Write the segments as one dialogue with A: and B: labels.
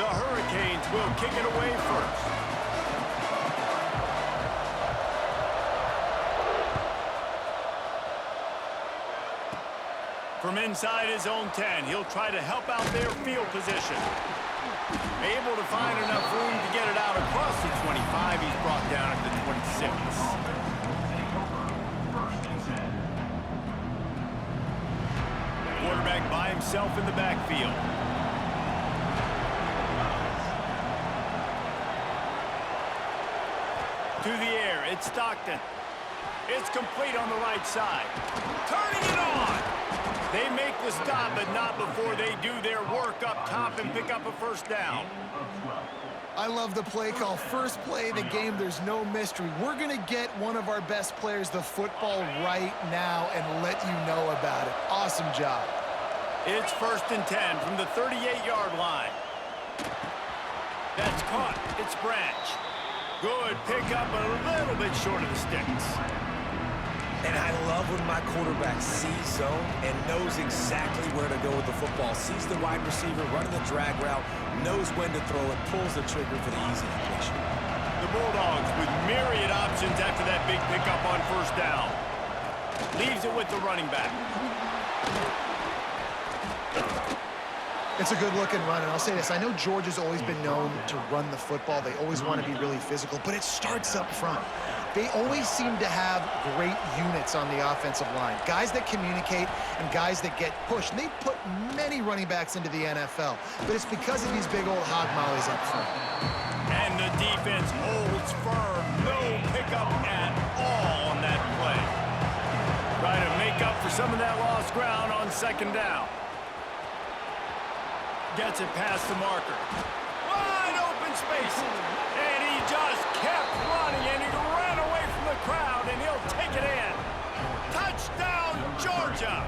A: The Hurricanes will kick it away first. From inside his own 10, he'll try to help out their field position. Able to find enough room to get it out across the 25. He's brought down at the 26. Quarterback by himself in the backfield. To the air, it's Stockton. It's complete on the right side. Turning it on! They make the stop, but not before they do their work up top and pick up a first down.
B: I love the play call. First play of the game, there's no mystery. We're going to get one of our best players the football right now and let you know about it. Awesome job.
A: It's 1st and 10 from the 38-yard line. That's caught. It's Branch. Good pickup, but a little bit short of the sticks.
C: And I love when my quarterback sees zone and knows exactly where to go with the football. Sees the wide receiver running the drag route, knows when to throw it, pulls the trigger for the easy completion.
A: The Bulldogs with myriad options after that big pickup on first down. Leaves it with the running back.
B: It's a good-looking run, and I'll say this. I know Georgia's always been known to run the football. They always want to be really physical, but it starts up front. They always seem to have great units on the offensive line, guys that communicate and guys that get pushed. And they've put many running backs into the NFL, but it's because of these big old hog mollies up front.
A: And the defense holds firm. No pickup at all on that play. Try to make up for some of that lost ground on second down. Gets it past the marker. Wide open spaces. And he just kept running, and he ran away from the crowd, and he'll take it in. Touchdown, Georgia!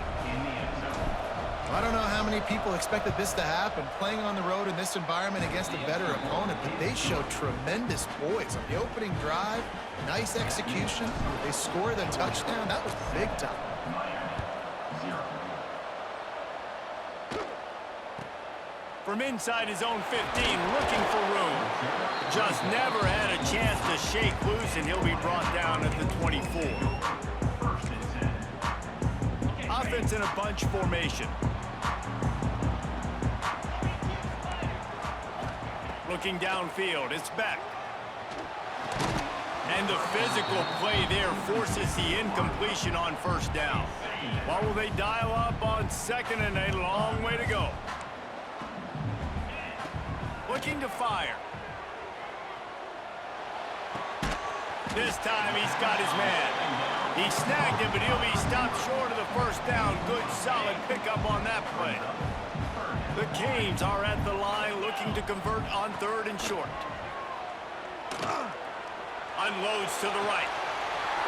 B: I don't know how many people expected this to happen, playing on the road in this environment against a better opponent, but they showed tremendous poise on the opening drive. Nice execution. They scored a touchdown. That was big time.
A: From inside his own 15, looking for room. Just never had a chance to shake loose, and he'll be brought down at the 24. Offense in a bunch formation. Looking downfield, it's Beck. And the physical play there forces the incompletion on first down. What will they dial up on second, and a long way to go? Looking to fire. This time he's got his man. He snagged it, but he'll be stopped short of the first down. Good, solid pickup on that play. The Canes are at the line looking to convert on 3rd and short. Unloads to the right.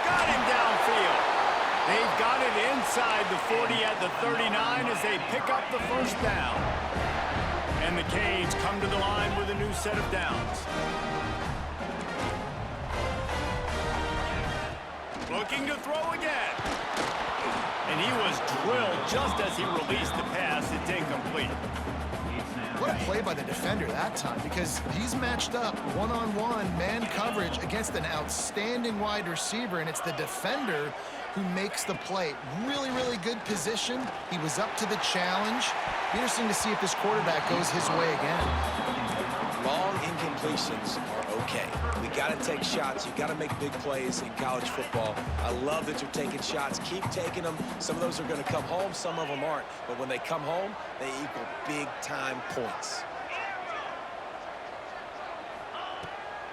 A: Got him downfield. They've got it inside the 40 at the 39 as they pick up the first down. And the Canes come to the line with a new set of downs. Looking to throw again. And he was drilled just as he released the pass. It's incomplete.
B: What a play by the defender that time, because he's matched up one-on-one man coverage against an outstanding wide receiver, and it's the defender who makes the play. Really, really good position. He was up to the challenge. Interesting to see if this quarterback goes his way again.
C: Long incompletions are okay. We got to take shots. You got to make big plays in college football. I love that you're taking shots. Keep taking them. Some of those are going to come home. Some of them aren't. But when they come home, they equal big-time points.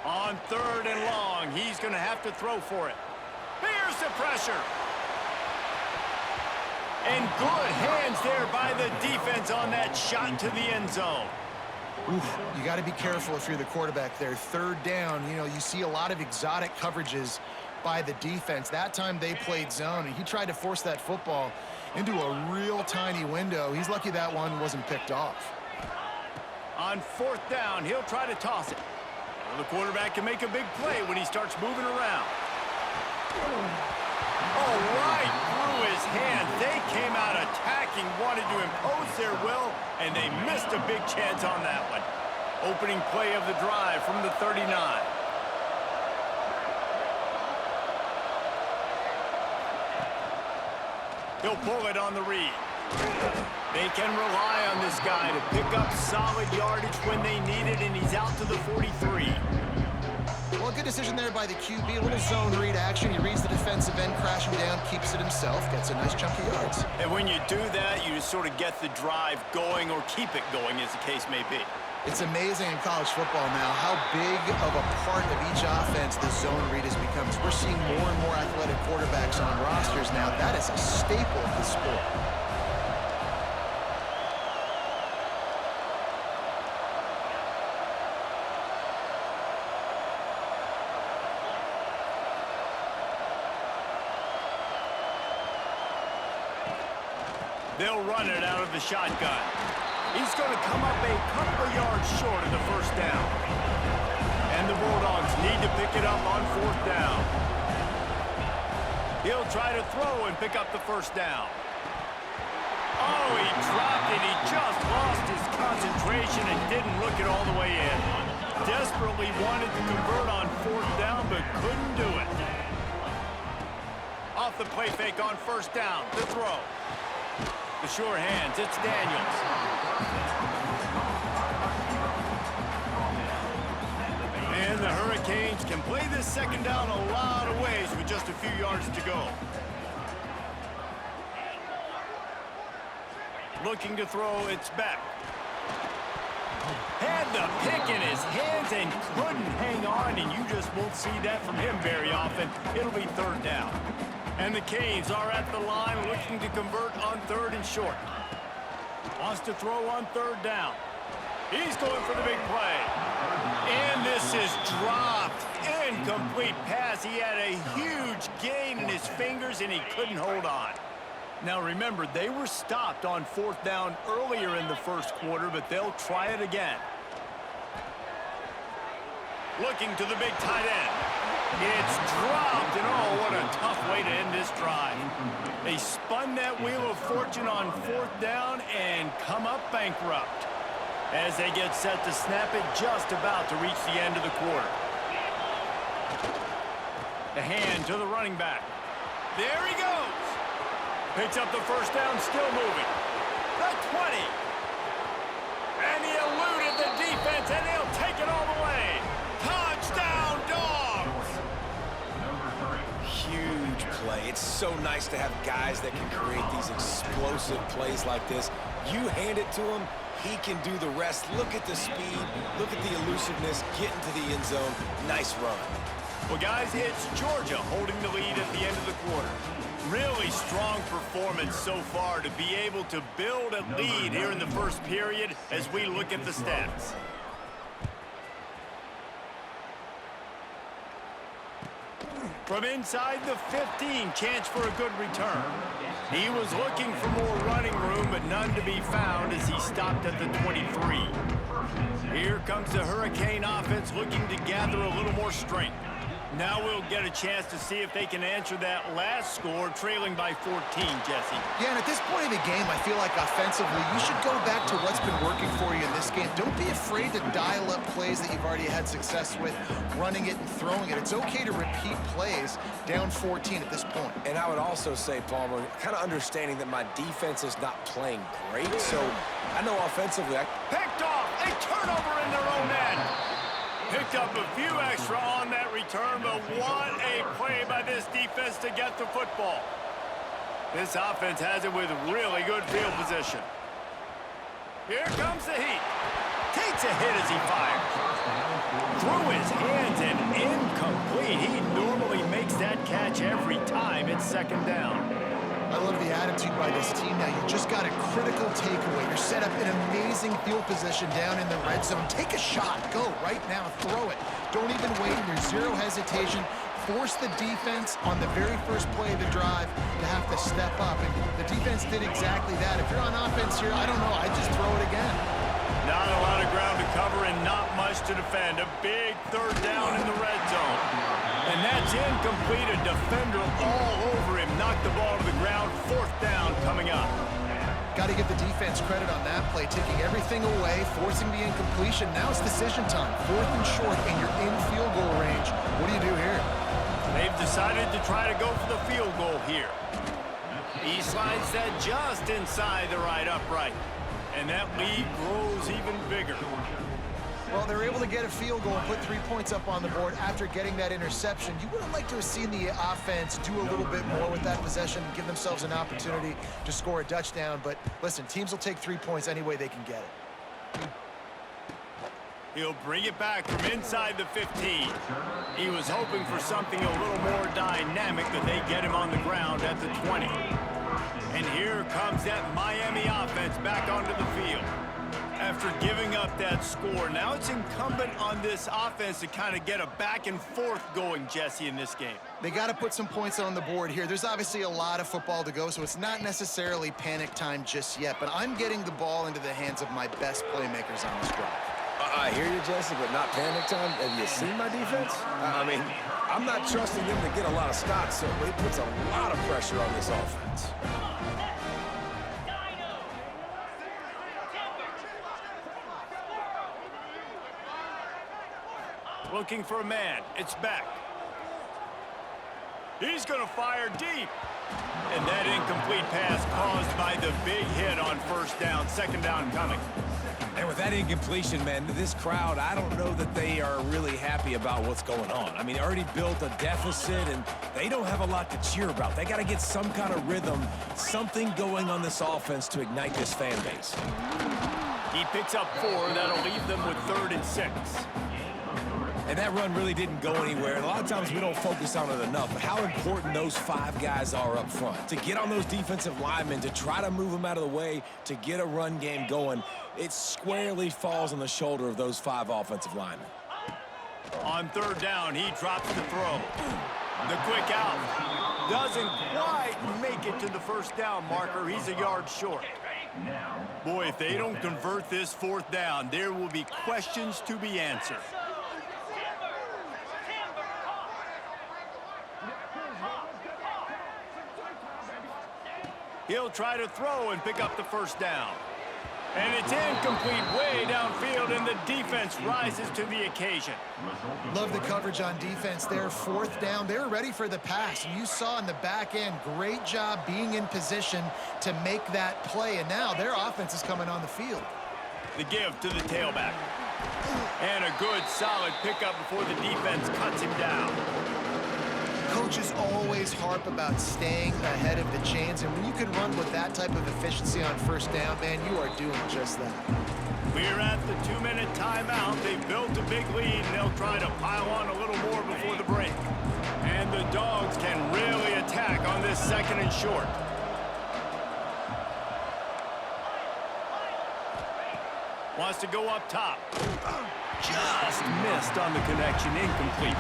A: On 3rd and long, he's going to have to throw for it. Here's the pressure. And good hands there by the defense on that shot to the end zone.
B: Oof, you got to be careful if you're the quarterback there. 3rd down, you know, you see a lot of exotic coverages by the defense. That time they played zone, and he tried to force that football into a real tiny window. He's lucky that one wasn't picked off.
A: On 4th down, he'll try to toss it. Well, the quarterback can make a big play when he starts moving around. Oh, right through his hand. They came out attacking, wanted to impose their will, and they missed a big chance on that one. Opening play of the drive from the 39. He'll pull it on the read. They can rely on this guy to pick up solid yardage when they need it, and he's out to the 43.
B: Well, a good decision there by the QB. A little zone read action. He reads the defensive end, crashing down, keeps it himself, gets a nice chunk of yards.
A: And when you do that, you just sort of get the drive going or keep it going, as the case may be.
B: It's amazing in college football now how big of a part of each offense the zone read has become. We're seeing more and more athletic quarterbacks on rosters now. That is a staple of the sport.
A: They'll run it out of the shotgun. He's going to come up a couple of yards short of the first down. And the Bulldogs need to pick it up on fourth down. He'll try to throw and pick up the first down. Oh, he dropped it. He just lost his concentration and didn't look it all the way in. Desperately wanted to convert on fourth down, but couldn't do it. Off the play fake on first down. The throw. The sure hands, it's Daniels. And the Hurricanes can play this second down a lot of ways with just a few yards to go. Looking to throw, it's Beck. Had the pick in his hands and couldn't hang on, and you just won't see that from him very often. It'll be third down. And the Canes are at the line looking to convert on third and short. Wants to throw on third down. He's going for the big play. And this is dropped. Incomplete pass. He had a huge gain in his fingers, and he couldn't hold on. Now remember, they were stopped on fourth down earlier in the first quarter, but they'll try it again. Looking to the big tight end. It's dropped, and oh, what a tough way to end this drive. They spun that wheel of fortune on fourth down and come up bankrupt as they get set to snap it just about to reach the end of the quarter. The hand to the running back. There he goes. Picks up the first down, still moving. The 20. And he eluded the defense, and they'll take it all the way. Touchdown, Dogs!
C: Huge play. It's so nice to have guys that can create these explosive plays like this. You hand it to him, he can do the rest. Look at the speed, look at the elusiveness, get into the end zone. Nice run.
A: Well, guys, it's Georgia holding the lead at the end of the quarter. Really strong performance so far to be able to build a lead here in the first period as we look at the stats. From inside the 15, chance for a good return. He was looking for more running room, but none to be found as he stopped at the 23. Here comes the Hurricane offense looking to gather a little more strength. Now we'll get a chance to see if they can answer that last score, trailing by 14, Jesse.
B: Yeah, and at this point in the game, I feel like offensively, you should go back to what's been working for you in this game. Don't be afraid to dial up plays that you've already had success with, running it and throwing it. It's okay to repeat plays down 14 at this point.
C: And I would also say, Palmer, kind of understanding that my defense is not playing great, so I know offensively
A: Picked off, a turnover in their own end. Picked up a few extra on that return, but what a play by this defense to get the football. This offense has it with really good field position. Here comes the heat. Takes a hit as he fires. Through his hands and incomplete. He normally makes that catch every time. It's second down.
B: I love the attitude by this team now. You just got a critical takeaway. You're set up in amazing field position down in the red zone. Take a shot. Go right now. Throw it. Don't even wait. There's zero hesitation. Force the defense on the very first play of the drive to have to step up. And the defense did exactly that. If you're on offense here, I don't know. I'd just throw it again.
A: Not a lot of ground to cover and not much to defend. A big third down in the red zone. And that's incomplete. A defender all over him. Knocked the ball to the ground. Fourth down coming up.
B: Got to give the defense credit on that play, taking everything away, forcing the incompletion. Now it's decision time. 4th and short, and you're in field goal range. What do you do here?
A: They've decided to try to go for the field goal here. He slides that just inside the right upright. And that lead grows even bigger.
B: Well, they're able to get a field goal and put 3 points up on the board after getting that interception. You would have liked to have seen the offense do a little bit more with that possession and give themselves an opportunity to score a touchdown. But listen, teams will take 3 points any way they can get it.
A: He'll bring it back from inside the 15. He was hoping for something a little more dynamic, but they get him on the ground at the 20. And here comes that Miami offense back onto the field. After giving up that score, now it's incumbent on this offense to kind of get a back and forth going, Jesse, in this game.
B: They got to put some points on the board here. There's obviously a lot of football to go, so it's not necessarily panic time just yet, but I'm getting the ball into the hands of my best playmakers on this drive.
C: I hear you, Jesse, but not panic time. Have you seen my defense? I mean, I'm not trusting them to get a lot of stops, so it puts a lot of pressure on this offense.
A: Looking for a man. It's back. He's going to fire deep. And that incomplete pass caused by the big hit on 1st down. 2nd down coming.
C: And with that incompletion, man, this crowd, I don't know that they are really happy about what's going on. I mean, they already built a deficit, and they don't have a lot to cheer about. They got to get some kind of rhythm, something going on this offense to ignite this fan base.
A: He picks up 4. That'll leave them with 3rd and 6.
C: And that run really didn't go anywhere. And a lot of times we don't focus on it enough, but how important those 5 guys are up front. To get on those defensive linemen, to try to move them out of the way, to get a run game going, it squarely falls on the shoulder of those 5 offensive linemen.
A: On 3rd down, he drops the throw. The quick out. Doesn't quite make it to the 1st down marker. He's a yard short. Boy, if they don't convert this 4th down, there will be questions to be answered. He'll try to throw and pick up the 1st down. And it's incomplete way downfield, and the defense rises to the occasion.
B: Love the coverage on defense there. 4th down. They were ready for the pass. And you saw in the back end, great job being in position to make that play. And now their offense is coming on the field.
A: The give to the tailback. And a good, solid pickup before the defense cuts him down.
B: Coaches always harp about staying ahead of the chains, and when you can run with that type of efficiency on 1st down, man, you are doing just that.
A: We're at the 2-minute timeout. They've built a big lead, and they'll try to pile on a little more before the break. And the Dogs can really attack on this 2nd and short. Wants to go up top. Just missed on the connection, incomplete.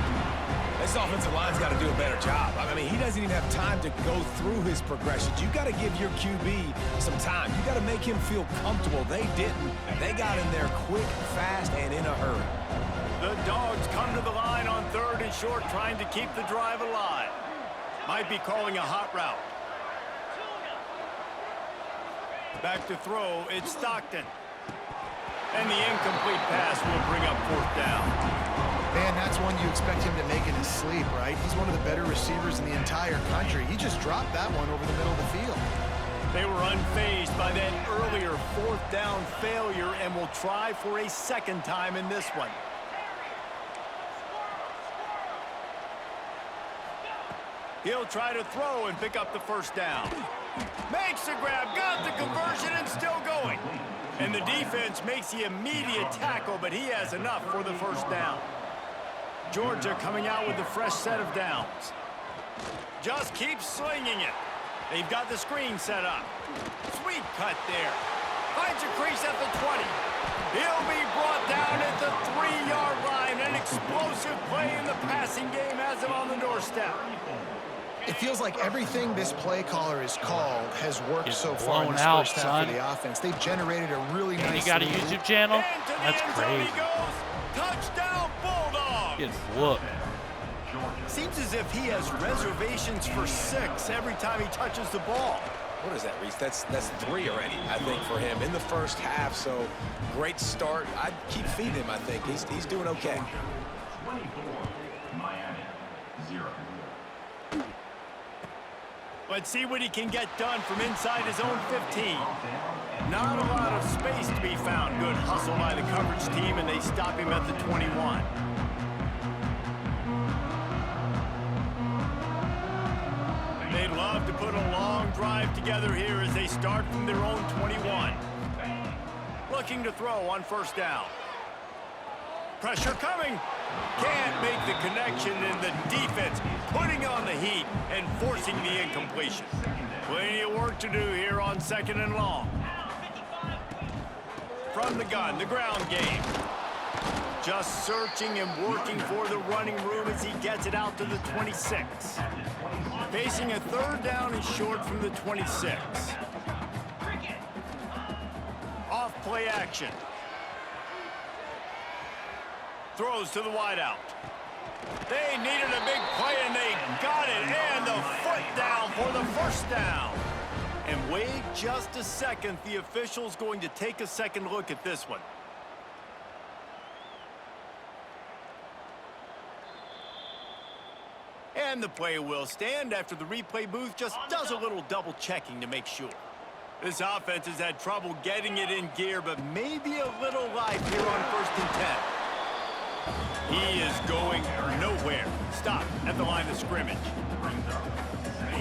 C: This offensive line's got to do a better job. I mean, he doesn't even have time to go through his progressions. You got to give your QB some time. You got to make him feel comfortable. They didn't. They got in there quick, fast, and in a hurry.
A: The Dogs come to the line on 3rd and short, trying to keep the drive alive. Might be calling a hot route. Back to throw, it's Stockton. And the incomplete pass will bring up 4th down.
B: Man, that's one you expect him to make in his sleep, right? He's one of the better receivers in the entire country. He just dropped that one over the middle of the field.
A: They were unfazed by that earlier 4th down failure and will try for a 2nd time in this one. He'll try to throw and pick up the 1st down. Makes the grab, got the conversion, and still going. And the defense makes the immediate tackle, but he has enough for the 1st down. Georgia coming out with a fresh set of downs. Just keeps slinging it. They've got the screen set up. Sweet cut there. Finds a crease at the 20. He'll be brought down at the 3-yard line. An explosive play in the passing game has him on the doorstep.
B: It feels like everything this play caller has called has worked so far in this
D: out,
B: first half of the offense. They've generated a really nice
D: You got a
B: lead.
D: YouTube channel? That's crazy.
A: He goes. Touchdown, Bulldogs.
D: Good look.
A: Seems as if he has reservations for 6 every time he touches the ball.
C: What is that, Reese? That's 3 already, I think, for him in the first half. So great start. I'd keep feeding him, I think. He's doing okay.
E: 24, Miami, 0.
A: Let's see what he can get done from inside his own 15. Not a lot of space to be found. Good hustle by the coverage team, and they stop him at the 21. They'd love to put a long drive together here as they start from their own 21. Looking to throw on first down. Pressure coming. Can't make the connection, and the defense putting on the heat and forcing the incompletion. Plenty of work to do here on 2nd and long. From the gun, the ground game. Just searching and working for the running room as he gets it out to the 26. Facing a 3rd down and short from the 26. Off play action. Throws to the wideout. They needed a big play, and they got it. And the foot down for the first down. And wait just a second. The official's going to take a second look at this one. And the play will stand after the replay booth just does a little double checking to make sure. This offense has had trouble getting it in gear, but maybe a little life here on 1st and 10. He is going nowhere. Stop at the line of scrimmage.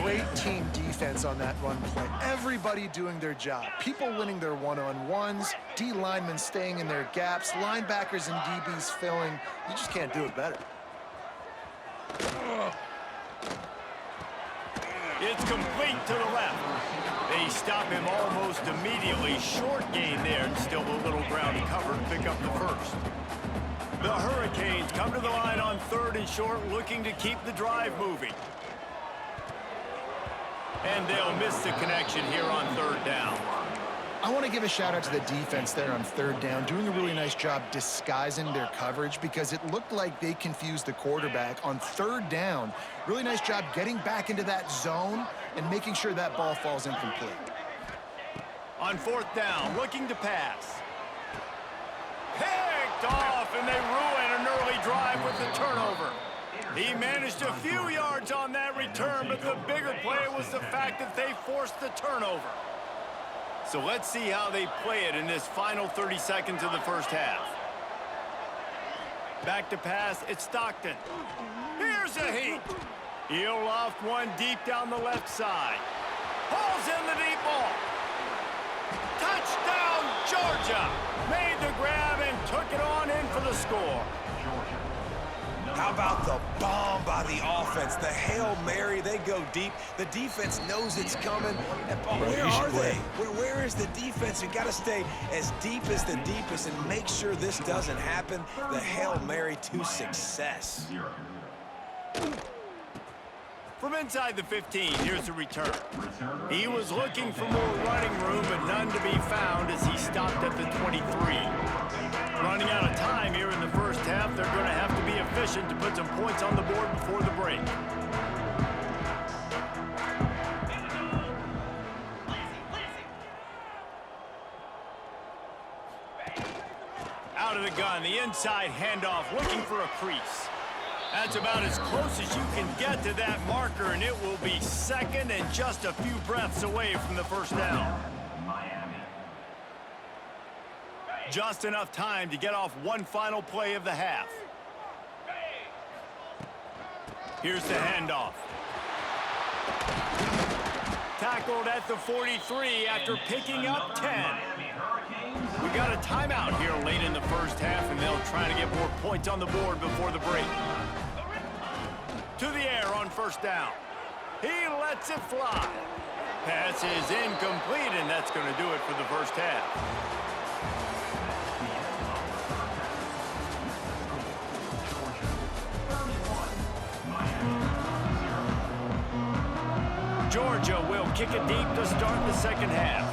B: Great team defense on that run play. Everybody doing their job. People winning their one-on-ones, D linemen staying in their gaps, linebackers and DBs filling. You just can't do it better.
A: It's complete to the left. They stop him almost immediately. Short gain there, and still a little ground to cover to pick up the first. The Hurricanes come to the line on 3rd and short, looking to keep the drive moving. And they'll miss the connection here on 3rd down.
B: I want to give a shout out to the defense there on 3rd down, doing a really nice job disguising their coverage because it looked like they confused the quarterback on 3rd down. Really nice job getting back into that zone and making sure that ball falls incomplete.
A: On 4th down, looking to pass. Picked off, and they ruin an early drive with the turnover. He managed a few yards on that return, but the bigger play was the fact that they forced the turnover. So let's see how they play it in this final 30 seconds of the first half. Back to pass, it's Stockton. Here's a heat. He'll loft one deep down the left side. Hauls in the deep ball. Touchdown, Georgia. Made the grab and took it on in for the score.
C: How about the bomb by the offense? The Hail Mary, they go deep. The defense knows it's coming. Where are they? Where is the defense? You got to stay as deep as the deepest and make sure this doesn't happen. The Hail Mary to success.
A: From inside the 15, here's the return. He was looking for more running room, but none to be found as he stopped at the 23. Running out of time here in the first half, they're going to have to be efficient to put some points on the board before the break. Out of the gun, the inside handoff, looking for a crease. That's about as close as you can get to that marker, and it will be 2nd and just a few breaths away from the first down. Just enough time to get off one final play of the half. Here's the handoff. Tackled at the 43 after picking up 10. We got a timeout here late in the first half, and they'll try to get more points on the board before the break. To the air on first down. He lets it fly. Pass is incomplete, and that's going to do it for the first half. Georgia will kick it deep to start the second half.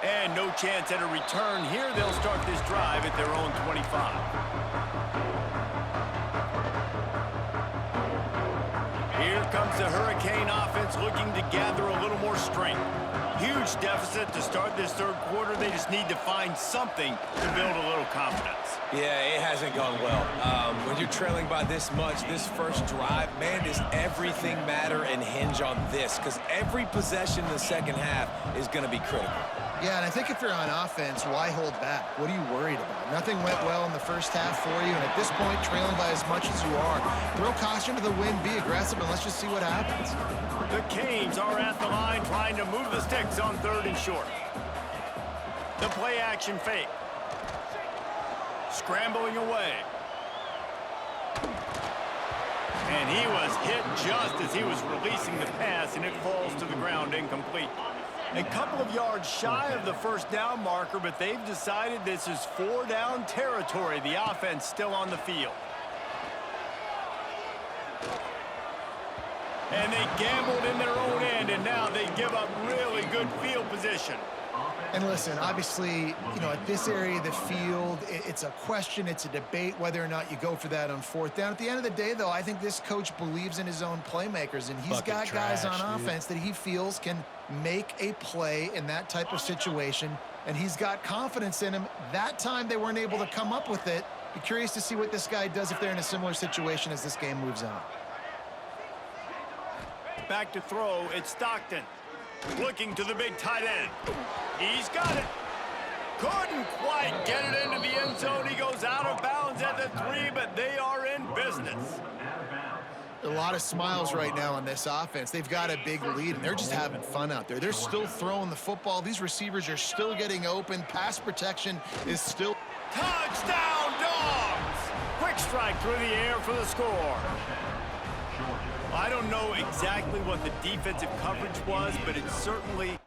A: And no chance at a return here. They'll start this drive at their own 25. comes the Hurricane offense looking to gather a little more strength. Huge deficit to start this third quarter. They just need to find something to build a little confidence.
C: Yeah, it hasn't gone well. When you're trailing by this much, this first drive, man, does everything matter and hinge on this? Because every possession in the second half is going to be critical.
B: Yeah, and I think if you're on offense, why hold back? What are you worried about? Nothing went well in the first half for you, and at this point, trailing by as much as you are, throw caution to the wind, be aggressive, and let's just see what happens.
A: The Canes are at the line trying to move the sticks on 3rd and short. The play action fake. Scrambling away. And he was hit just as he was releasing the pass, and it falls to the ground incomplete. A couple of yards shy of the first down marker, but they've decided this is 4-down territory. The offense still on the field. And they gambled in their own end, and now they give up really good field position.
B: And listen, obviously, you know, at this area of the field, it's a question, it's a debate whether or not you go for that on 4th down. At the end of the day, though, I think this coach believes in his own playmakers, and he's got guys on offense that he feels can make a play in that type of situation, and he's got confidence in him. That time they weren't able to come up with it. Be curious to see what this guy does if they're in a similar situation as this game moves on.
A: Back to throw, it's Stockton. Looking to the big tight end. He's got it. Couldn't quite get it into the end zone. He goes out of bounds at the 3, but they are in business.
B: A lot of smiles right now on this offense. They've got a big lead, and they're just having fun out there. They're still throwing the football. These receivers are still getting open. Pass protection is still...
A: Touchdown, Dogs! Quick strike through the air for the score. I don't know exactly what the defensive coverage was, but it certainly